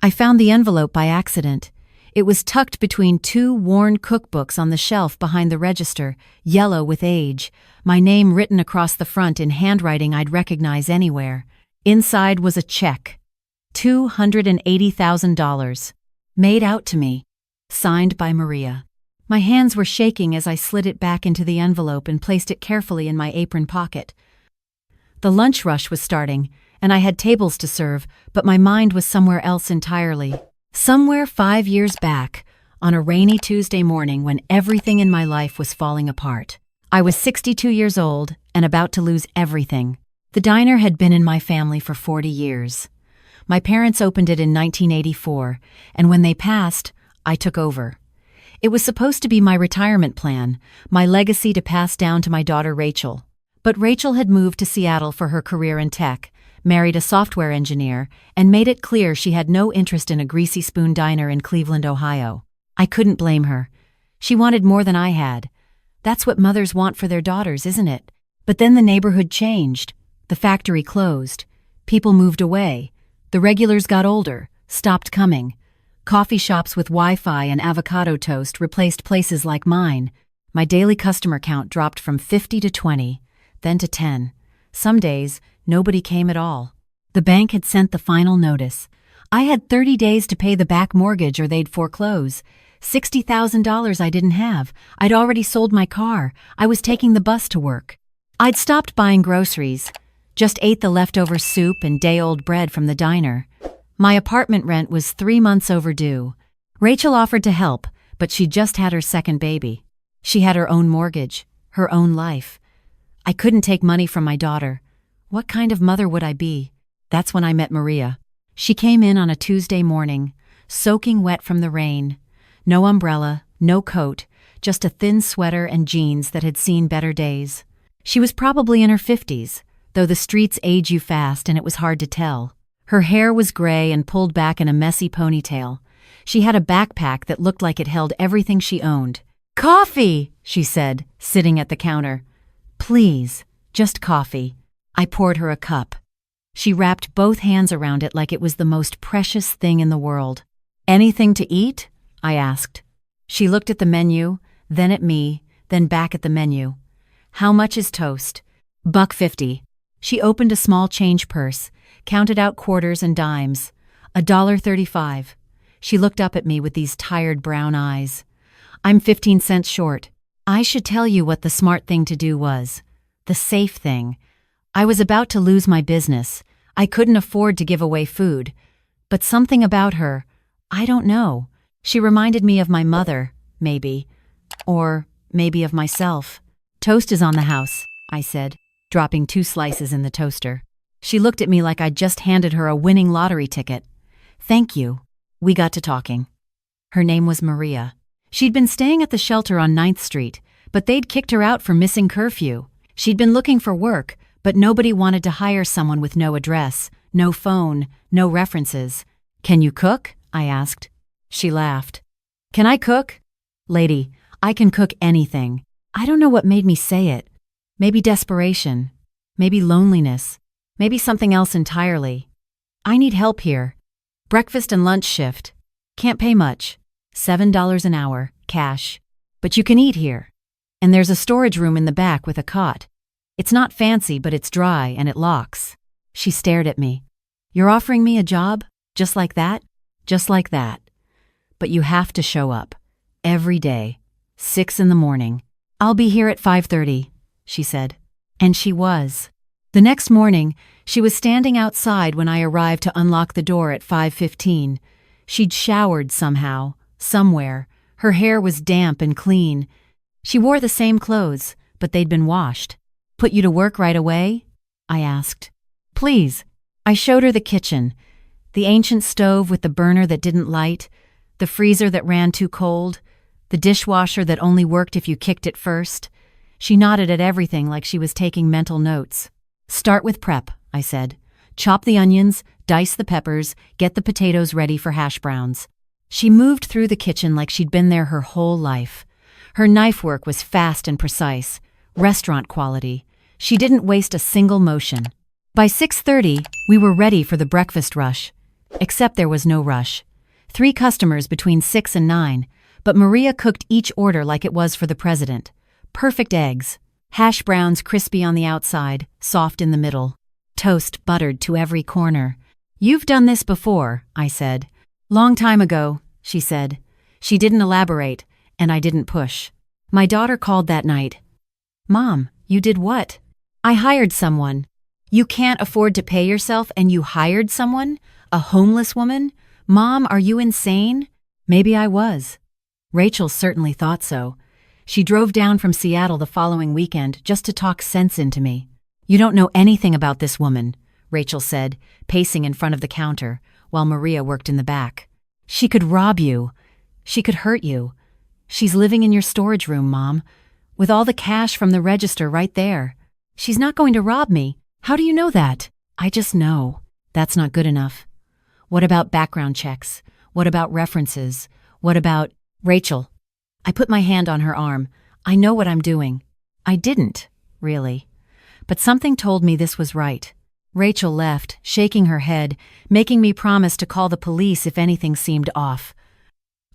I found the envelope by accident. It was tucked between two worn cookbooks on the shelf behind the register, yellow with age, my name written across the front in handwriting I'd recognize anywhere. Inside was a check. $280,000. Made out to me. Signed by Maria. My hands were shaking as I slid it back into the envelope and placed it carefully in my apron pocket. The lunch rush was starting, and I had tables to serve, but my mind was somewhere else entirely. Somewhere 5 years back, on a rainy Tuesday morning when everything in my life was falling apart. I was 62 years old and about to lose everything. The diner had been in my family for 40 years. My parents opened it in 1984, and when they passed, I took over. It was supposed to be my retirement plan, my legacy to pass down to my daughter Rachel. But Rachel had moved to Seattle for her career in tech, married a software engineer, and made it clear she had no interest in a greasy spoon diner in Cleveland, Ohio. I couldn't blame her. She wanted more than I had. That's what mothers want for their daughters, isn't it? But then the neighborhood changed. The factory closed. People moved away. The regulars got older, stopped coming. Coffee shops with Wi-Fi and avocado toast replaced places like mine. My daily customer count dropped from 50 to 20, then to 10. Some days, nobody came at all. The bank had sent the final notice. I had 30 days to pay the back mortgage or they'd foreclose. $60,000 I didn't have. I'd already sold my car. I was taking the bus to work. I'd stopped buying groceries. Just ate the leftover soup and day-old bread from the diner. My apartment rent was 3 months overdue. Rachel offered to help, but she just had her second baby. She had her own mortgage, her own life. I couldn't take money from my daughter. What kind of mother would I be? That's when I met Maria. She came in on a Tuesday morning, soaking wet from the rain. No umbrella, no coat, just a thin sweater and jeans that had seen better days. She was probably in her 50s, though the streets age you fast and it was hard to tell. Her hair was gray and pulled back in a messy ponytail. She had a backpack that looked like it held everything she owned. "Coffee," she said, sitting at the counter. "Please, just coffee." I poured her a cup. She wrapped both hands around it like it was the most precious thing in the world. "Anything to eat?" I asked. She looked at the menu, then at me, then back at the menu. "How much is toast?" $1.50. She opened a small change purse, counted out quarters and dimes. $1.35. She looked up at me with these tired brown eyes. "I'm 15 cents short." I should tell you what the smart thing to do was. The safe thing. I was about to lose my business. I couldn't afford to give away food. But something about her, I don't know. She reminded me of my mother, maybe. Or maybe of myself. "Toast is on the house," I said, dropping 2 slices in the toaster. She looked at me like I'd just handed her a winning lottery ticket. "Thank you." We got to talking. Her name was Maria. She'd been staying at the shelter on 9th Street, but they'd kicked her out for missing curfew. She'd been looking for work, but nobody wanted to hire someone with no address, no phone, no references. "Can you cook?" I asked. She laughed. "Can I cook?" "Lady, I can cook anything." I don't know what made me say it. Maybe desperation. Maybe loneliness. Maybe something else entirely. "I need help here. Breakfast and lunch shift. Can't pay much. $7 an hour, cash. But you can eat here. And there's a storage room in the back with a cot. It's not fancy, but it's dry and it locks." She stared at me. "You're offering me a job? Just like that?" "Just like that. But you have to show up. Every day. 6 in the morning. "I'll be here at 5:30, she said. And she was. The next morning, she was standing outside when I arrived to unlock the door at 5:15. She'd showered somehow, somewhere. Her hair was damp and clean. She wore the same clothes, but they'd been washed. "Put you to work right away?" I asked. "Please." I showed her the kitchen. The ancient stove with the burner that didn't light, the freezer that ran too cold, the dishwasher that only worked if you kicked it first. She nodded at everything like she was taking mental notes. "Start with prep," I said. "Chop the onions, dice the peppers, get the potatoes ready for hash browns." She moved through the kitchen like she'd been there her whole life. Her knife work was fast and precise, restaurant quality. She didn't waste a single motion. By 6:30, we were ready for the breakfast rush. Except there was no rush. 3 customers between 6 and 9, but Maria cooked each order like it was for the president. Perfect eggs. Hash browns crispy on the outside, soft in the middle. Toast buttered to every corner. "You've done this before," I said. "Long time ago," she said. She didn't elaborate, and I didn't push. My daughter called that night. "Mom, you did what?" "I hired someone." "You can't afford to pay yourself and you hired someone? A homeless woman? Mom, are you insane?" Maybe I was. Rachel certainly thought so. She drove down from Seattle the following weekend just to talk sense into me. "You don't know anything about this woman," Rachel said, pacing in front of the counter, while Maria worked in the back. "She could rob you. She could hurt you. She's living in your storage room, Mom, with all the cash from the register right there. She's not going to rob me. How do you know that?" "I just know." "That's not good enough. What about background checks? What about references? What about—" "Rachel." I put my hand on her arm. "I know what I'm doing." I didn't, really. But something told me this was right. Rachel left, shaking her head, making me promise to call the police if anything seemed off.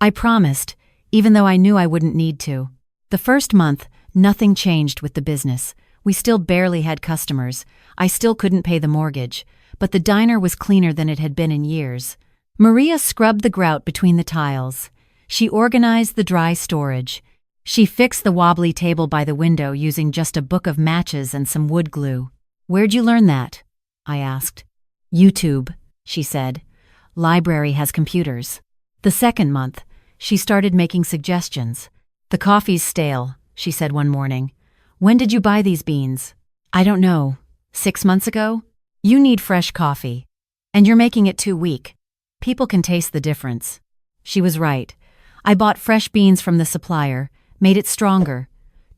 I promised, even though I knew I wouldn't need to. The first month, nothing changed with the business. We still barely had customers. I still couldn't pay the mortgage, but the diner was cleaner than it had been in years. Maria scrubbed the grout between the tiles. She organized the dry storage. She fixed the wobbly table by the window using just a book of matches and some wood glue. "Where'd you learn that?" I asked. "YouTube," she said. "Library has computers." The second month, she started making suggestions. "The coffee's stale," she said one morning. "When did you buy these beans?" "I don't know. 6 months ago?" "You need fresh coffee. And you're making it too weak. People can taste the difference." She was right. I bought fresh beans from the supplier, made it stronger.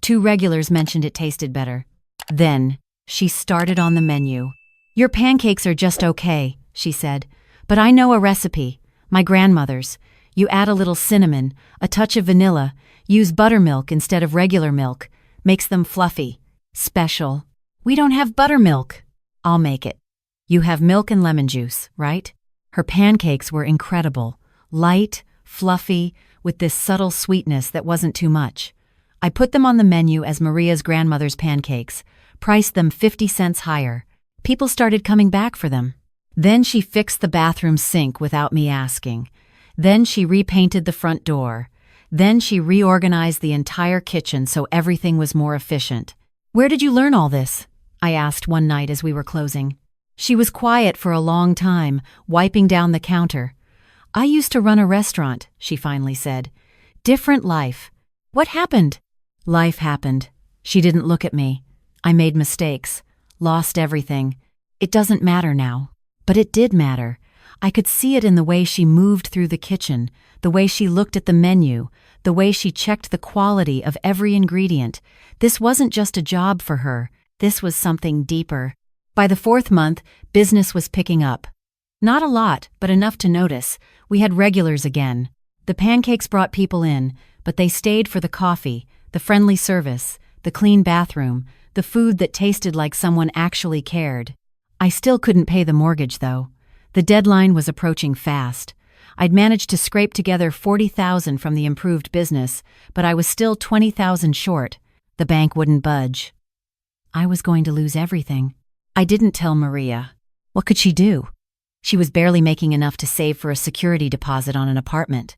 2 regulars mentioned it tasted better. Then, she started on the menu. "Your pancakes are just okay," she said. "But I know a recipe. My grandmother's. You add a little cinnamon, a touch of vanilla, use buttermilk instead of regular milk. Makes them fluffy. Special." "We don't have buttermilk." "I'll make it. You have milk and lemon juice, right?" Her pancakes were incredible. Light, fluffy, with this subtle sweetness that wasn't too much. I put them on the menu as Maria's grandmother's pancakes, priced them 50 cents higher. People started coming back for them. Then she fixed the bathroom sink without me asking. Then she repainted the front door. Then she reorganized the entire kitchen so everything was more efficient. "Where did you learn all this?" I asked one night as we were closing. She was quiet for a long time, wiping down the counter. "I used to run a restaurant," she finally said. "Different life." "What happened?" "Life happened." She didn't look at me. "I made mistakes. Lost everything. It doesn't matter now." But it did matter. I could see it in the way she moved through the kitchen, the way she looked at the menu, the way she checked the quality of every ingredient. This wasn't just a job for her. This was something deeper. By the 4th month, business was picking up. Not a lot, but enough to notice. We had regulars again. The pancakes brought people in, but they stayed for the coffee, the friendly service, the clean bathroom, the food that tasted like someone actually cared. I still couldn't pay the mortgage, though. The deadline was approaching fast. I'd managed to scrape together $40,000 from the improved business, but I was still $20,000 short. The bank wouldn't budge. I was going to lose everything. I didn't tell Maria. What could she do? She was barely making enough to save for a security deposit on an apartment.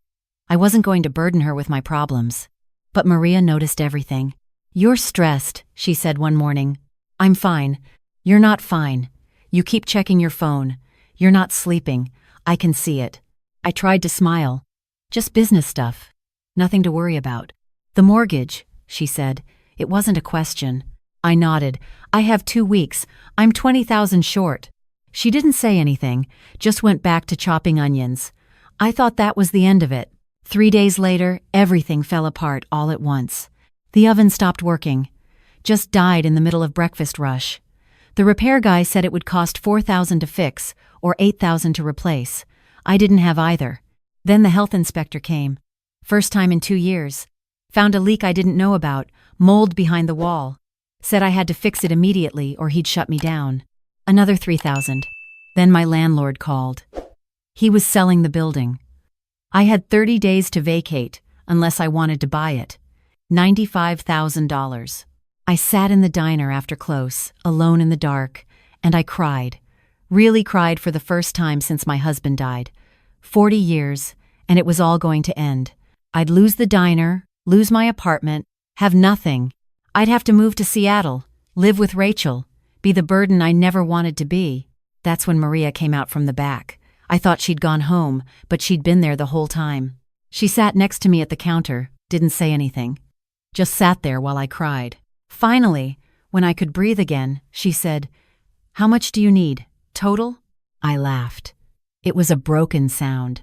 I wasn't going to burden her with my problems. But Maria noticed everything. "You're stressed," she said one morning. "I'm fine." "You're not fine. You keep checking your phone. You're not sleeping. I can see it." I tried to smile. "Just business stuff. Nothing to worry about." "The mortgage," she said. It wasn't a question. I nodded. "I have 2 weeks. I'm 20,000 short." She didn't say anything, just went back to chopping onions. I thought that was the end of it. 3 days later, everything fell apart all at once. The oven stopped working. Just died in the middle of breakfast rush. The repair guy said it would cost $4,000 to fix, or $8,000 to replace. I didn't have either. Then the health inspector came. First time in 2 years. Found a leak I didn't know about, mold behind the wall. Said I had to fix it immediately or he'd shut me down. Another $3,000. Then my landlord called. He was selling the building. I had 30 days to vacate, unless I wanted to buy it. $95,000. I sat in the diner after close, alone in the dark, and I cried. Really cried for the first time since my husband died. 40 years, and it was all going to end. I'd lose the diner, lose my apartment, have nothing. I'd have to move to Seattle, live with Rachel, be the burden I never wanted to be. That's when Maria came out from the back. I thought she'd gone home, but she'd been there the whole time. She sat next to me at the counter, didn't say anything. Just sat there while I cried. Finally, when I could breathe again, she said, "How much do you need? Total?" I laughed. It was a broken sound.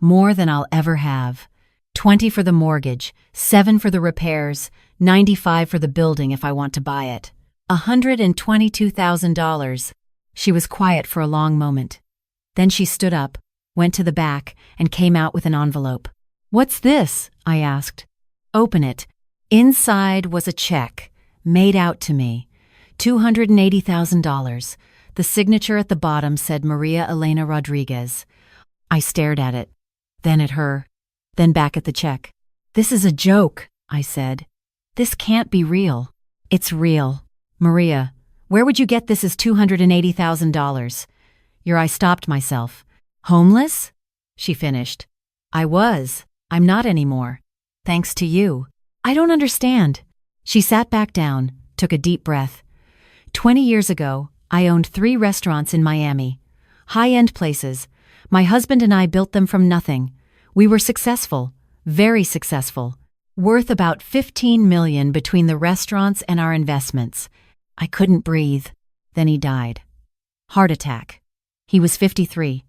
"More than I'll ever have. 20 for the mortgage, 7 for the repairs, 95 for the building if I want to buy it. $122,000. She was quiet for a long moment. Then she stood up, went to the back, and came out with an envelope. "What's this?" I asked. "Open it." Inside was a check, made out to me. $280,000. The signature at the bottom said Maria Elena Rodriguez. I stared at it, then at her, then back at the check. "This is a joke," I said. "This can't be real." "It's real. Maria, where would you get this as $280,000? I stopped myself. "Homeless?" She finished. "I was. I'm not anymore. Thanks to you." "I don't understand." She sat back down, took a deep breath. 20 years ago, I owned 3 restaurants in Miami. High-end places. My husband and I built them from nothing. We were successful, very successful. Worth about $15 million between the restaurants and our investments. I couldn't breathe. Then he died. Heart attack. He was 53.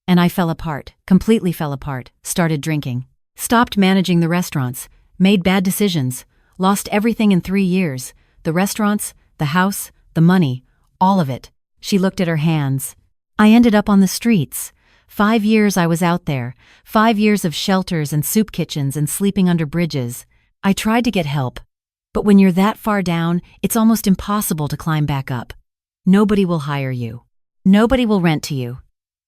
And I fell apart, completely fell apart, started drinking. Stopped managing the restaurants, made bad decisions, lost everything in 3 years. The restaurants, the house, the money, all of it. She looked at her hands. I ended up on the streets. 5 years I was out there, 5 years of shelters and soup kitchens and sleeping under bridges. I tried to get help. But when you're that far down, it's almost impossible to climb back up. Nobody will hire you. Nobody will rent to you.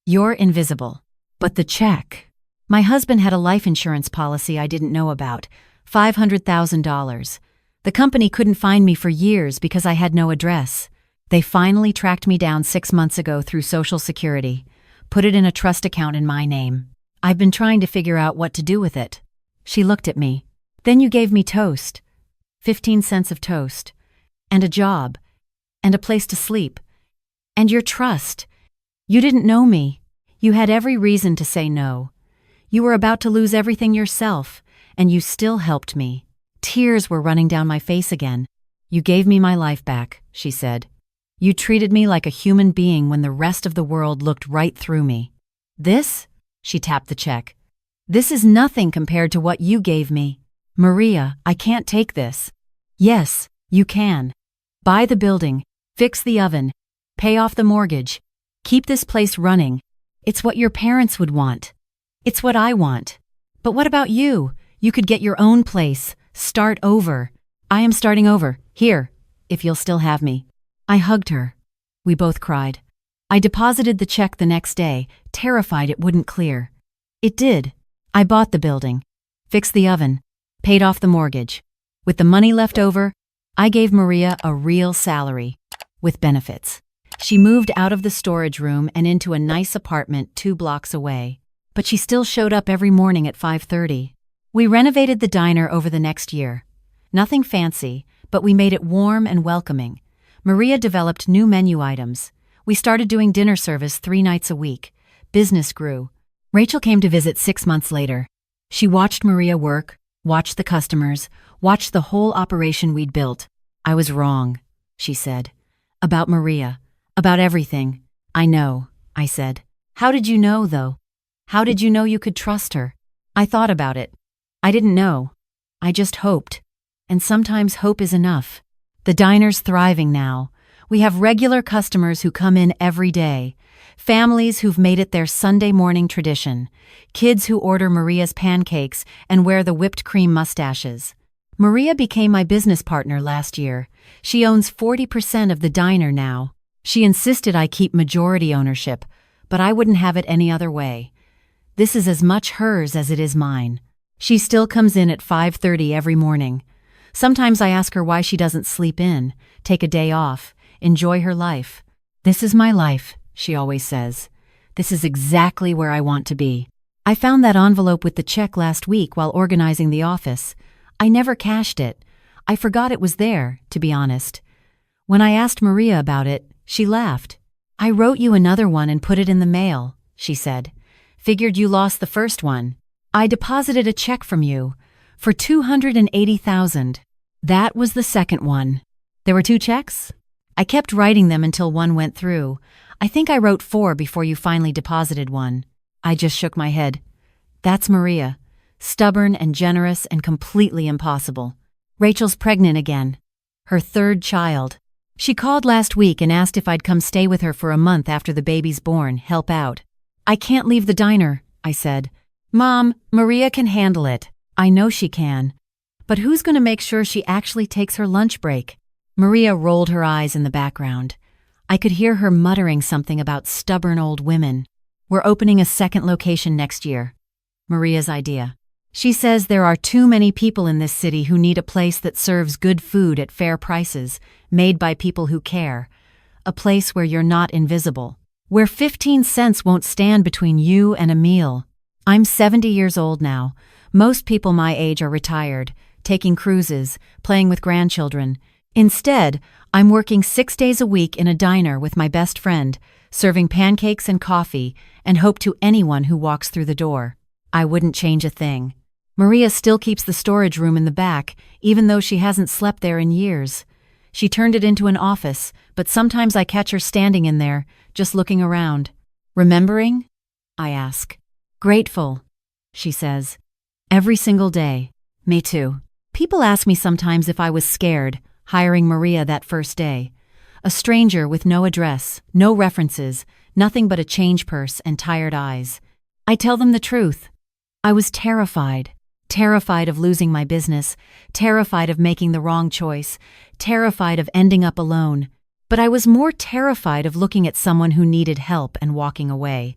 You're invisible. But the check. My husband had a life insurance policy I didn't know about, $500,000. The company couldn't find me for years because I had no address. They finally tracked me down 6 months ago through Social Security, put it in a trust account in my name. I've been trying to figure out what to do with it. She looked at me. Then you gave me toast. 15 cents of toast. And a job. And a place to sleep. And your trust. You didn't know me. You had every reason to say no. You were about to lose everything yourself, and you still helped me. Tears were running down my face again. "You gave me my life back," she said. "You treated me like a human being when the rest of the world looked right through me. This?" She tapped the check. "This is nothing compared to what you gave me. Maria, I can't take this." "Yes, you can. Buy the building, fix the oven, pay off the mortgage, keep this place running. It's what your parents would want. It's what I want. But what about you? You could get your own place, start over. I am starting over, here, if you'll still have me." I hugged her. We both cried. I deposited the check the next day, terrified it wouldn't clear. It did. I bought the building, fixed the oven, paid off the mortgage. With the money left over, I gave Maria a real salary, with benefits. She moved out of the storage room and into a nice apartment 2 blocks away. But she still showed up every morning at 5:30. We renovated the diner over the next year. Nothing fancy, but we made it warm and welcoming. Maria developed new menu items. We started doing dinner service 3 nights a week. Business grew. Rachel came to visit 6 months later. She watched Maria work, watched the customers, watched the whole operation we'd built. "I was wrong," she said. "About Maria. About everything." "I know," I said. "How did you know, though? How did you know you could trust her?" I thought about it. I didn't know. I just hoped. And sometimes hope is enough. The diner's thriving now. We have regular customers who come in every day. Families who've made it their Sunday morning tradition. Kids who order Maria's pancakes and wear the whipped cream mustaches. Maria became my business partner last year. She owns 40% of the diner now. She insisted I keep majority ownership, but I wouldn't have it any other way. This is as much hers as it is mine. She still comes in at 5:30 every morning. Sometimes I ask her why she doesn't sleep in, take a day off, enjoy her life. This is my life, she always says. This is exactly where I want to be. I found that envelope with the check last week while organizing the office. I never cashed it. I forgot it was there, to be honest. When I asked Maria about it, she laughed. I wrote you another one and put it in the mail, she said. Figured you lost the first one. I deposited a check from you for $280,000. That was the second one. There were 2 checks? I kept writing them until one went through. I think I wrote 4 before you finally deposited one. I just shook my head. That's Maria. Stubborn and generous and completely impossible. Rachel's pregnant again. Her 3rd child. She called last week and asked if I'd come stay with her for a month after the baby's born, help out. I can't leave the diner, I said. Mom, Maria can handle it. I know she can. But who's going to make sure she actually takes her lunch break? Maria rolled her eyes in the background. I could hear her muttering something about stubborn old women. We're opening a 2nd location next year. Maria's idea. She says there are too many people in this city who need a place that serves good food at fair prices, made by people who care. A place where you're not invisible. Where 15 cents won't stand between you and a meal. I'm 70 years old now. Most people my age are retired, taking cruises, playing with grandchildren. Instead, I'm working 6 days a week in a diner with my best friend, serving pancakes and coffee, and hope to anyone who walks through the door. I wouldn't change a thing. Maria still keeps the storage room in the back, even though she hasn't slept there in years. She turned it into an office, but sometimes I catch her standing in there, just looking around. Remembering? I ask. Grateful, she says. Every single day. Me too. People ask me sometimes if I was scared, hiring Maria that first day. A stranger with no address, no references, nothing but a change purse and tired eyes. I tell them the truth. I was terrified. Terrified of losing my business, terrified of making the wrong choice, terrified of ending up alone. But I was more terrified of looking at someone who needed help and walking away,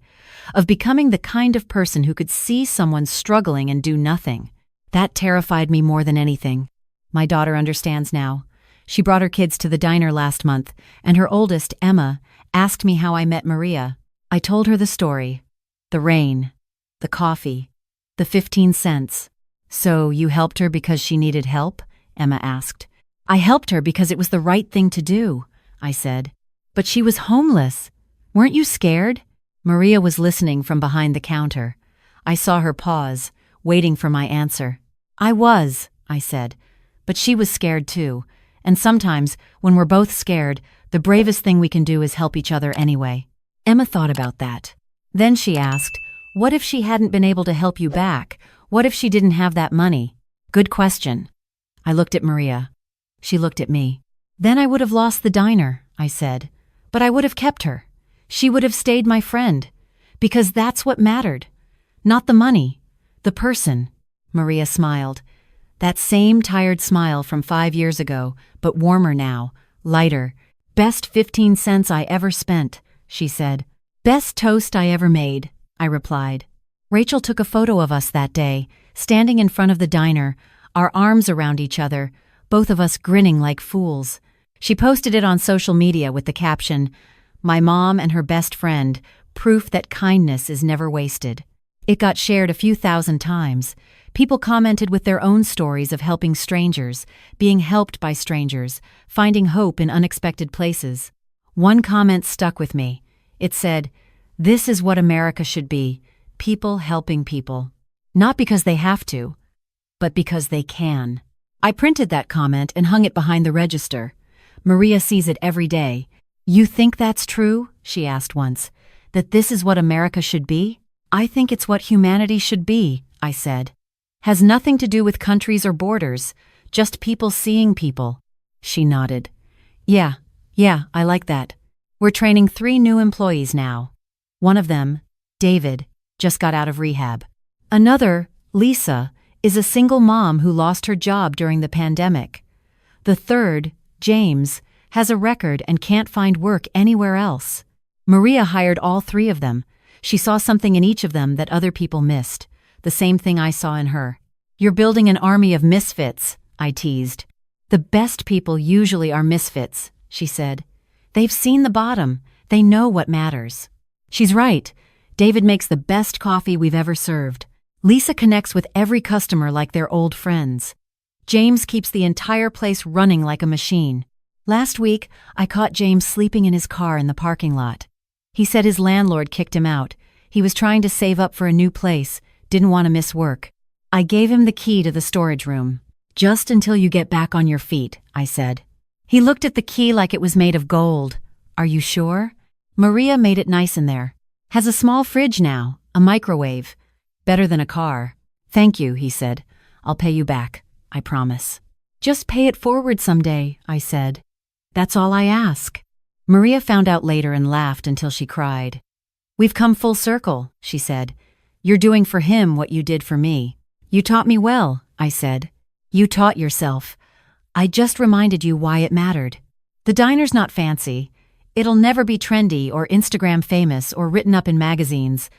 of becoming the kind of person who could see someone struggling and do nothing. That terrified me more than anything. My daughter understands now. She brought her kids to the diner last month, and her oldest, Emma, asked me how I met Maria. I told her the story. The rain. The coffee. The 15 cents. So you helped her because she needed help? Emma asked. I helped her because it was the right thing to do, I said. But she was homeless. Weren't you scared? Maria was listening from behind the counter. I saw her pause, waiting for my answer. I was, I said. But she was scared too. And sometimes, when we're both scared, the bravest thing we can do is help each other anyway. Emma thought about that. Then she asked, what if she hadn't been able to help you back? What if she didn't have that money? Good question. I looked at Maria. She looked at me. Then I would have lost the diner, I said. But I would have kept her. She would have stayed my friend. Because that's what mattered. Not the money. The person. Maria smiled. That same tired smile from 5 years ago, but warmer now, lighter. Best 15 cents I ever spent, she said. Best toast I ever made, I replied. Rachel took a photo of us that day, standing in front of the diner, our arms around each other, both of us grinning like fools. She posted it on social media with the caption, "My mom and her best friend, proof that kindness is never wasted." It got shared a few thousand times. People commented with their own stories of helping strangers, being helped by strangers, finding hope in unexpected places. One comment stuck with me. It said, "This is what America should be. People helping people. Not because they have to, but because they can." I printed that comment and hung it behind the register. Maria sees it every day. You think that's true? She asked once. That this is what America should be? I think it's what humanity should be, I said. Has nothing to do with countries or borders, just people seeing people. She nodded. Yeah, I like that. We're training 3 new employees now. One of them, David, just got out of rehab. Another, Lisa, is a single mom who lost her job during the pandemic. The third, James, has a record and can't find work anywhere else. Maria hired all three of them. She saw something in each of them that other people missed. The same thing I saw in her. "You're building an army of misfits," I teased. "The best people usually are misfits," she said. "They've seen the bottom. They know what matters." She's right. David makes the best coffee we've ever served. Lisa connects with every customer like they're old friends. James keeps the entire place running like a machine. Last week, I caught James sleeping in his car in the parking lot. He said his landlord kicked him out. He was trying to save up for a new place, didn't want to miss work. I gave him the key to the storage room. "Just until you get back on your feet," I said. He looked at the key like it was made of gold. "Are you sure?" "Maria made it nice in there. Has a small fridge now, a microwave. Better than a car." "Thank you," he said. "I'll pay you back, I promise." "Just pay it forward someday," I said. "That's all I ask." Maria found out later and laughed until she cried. "We've come full circle," she said. "You're doing for him what you did for me." "You taught me well," I said. "You taught yourself. I just reminded you why it mattered. The diner's not fancy. It'll never be trendy or Instagram famous or written up in magazines.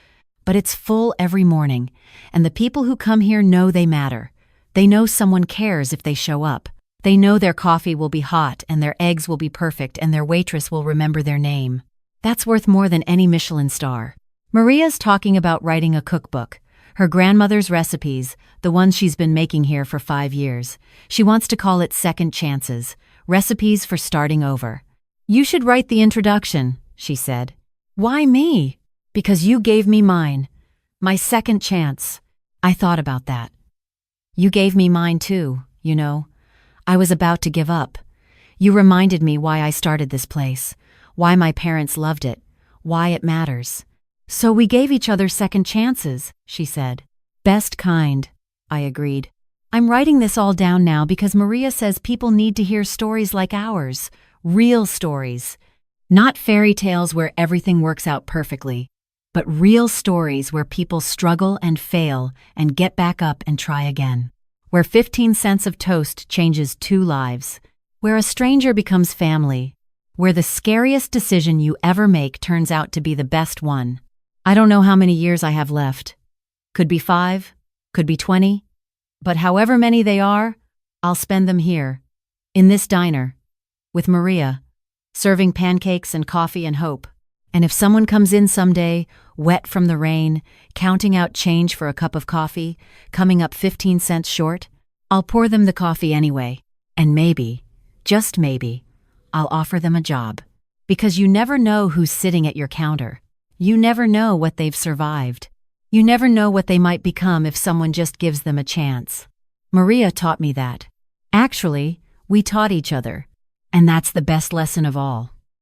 But it's full every morning, and the people who come here know they matter. They know someone cares if they show up. They know their coffee will be hot and their eggs will be perfect and their waitress will remember their name. That's worth more than any Michelin star." Maria's talking about writing a cookbook. Her grandmother's recipes, the ones she's been making here for 5 years. She wants to call it Second Chances, recipes for starting over. "You should write the introduction," she said. "Why me?" "Because you gave me mine. My second chance." I thought about that. You gave me mine too, you know. I was about to give up. You reminded me why I started this place, why my parents loved it, why it matters. "So we gave each other second chances," she said. "Best kind," I agreed. "I'm writing this all down now because Maria says people need to hear stories like ours, real stories. Not fairy tales where everything works out perfectly, but real stories where people struggle and fail and get back up and try again. Where 15 cents of toast changes 2 lives. Where a stranger becomes family. Where the scariest decision you ever make turns out to be the best one. I don't know how many years I have left. Could be 5, could be 20. But however many they are, I'll spend them here, in this diner, with Maria, serving pancakes and coffee and hope. And if someone comes in someday, wet from the rain, counting out change for a cup of coffee, coming up 15 cents short, I'll pour them the coffee anyway. And maybe, just maybe, I'll offer them a job. Because you never know who's sitting at your counter. You never know what they've survived. You never know what they might become if someone just gives them a chance. Maria taught me that. Actually, we taught each other. And that's the best lesson of all.